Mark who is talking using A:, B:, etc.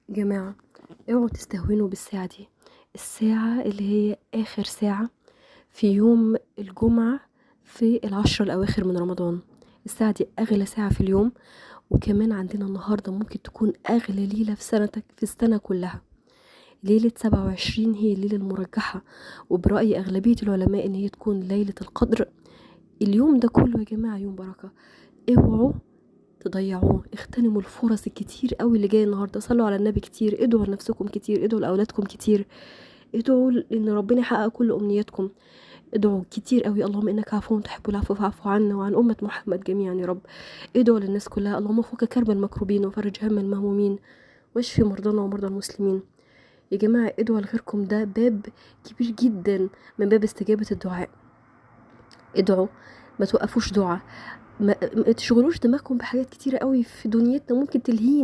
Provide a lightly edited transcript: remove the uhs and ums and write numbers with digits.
A: جماعة، اوعوا تستهونوا بالساعة دي. الساعة اللي هي آخر ساعة في يوم الجمعة في ال10 الأواخر من رمضان. الساعة دي أغلى ساعة في اليوم، وكمان عندنا النهاردة ممكن تكون أغلى ليلة في السنة كلها. ليلة 27 هي الليلة المرجحة، وبرأي أغلبية العلماء إن هي تكون ليلة القدر. اليوم ده كله يا جماعة يوم بركة، اوعوا تضيعوه. اغتنموا الفرص الكتير قوي اللي جايه النهارده. صلوا على النبي كتير، ادعوا لنفسكم كتير، ادعوا لاولادكم كتير، ادعوا ان ربنا يحقق كل امنياتكم. ادعوا كتير قوي: اللهم انك عفو تحب العفو فاعف عنا وعن امه محمد جميعا يا رب. ادعوا للناس كلها: اللهم فك كرب المكروبين وفرج هم المهمومين واشفي مرضانا ومرضى المسلمين. يا جماعه ادعوا لغيركم، ده باب كبير جدا من باب استجابه الدعاء. ادعوا، ما توقفوش دعاء، ما تشغلوش دماغكم بحاجات كتيره قوي في دنيتنا ممكن تلهينا.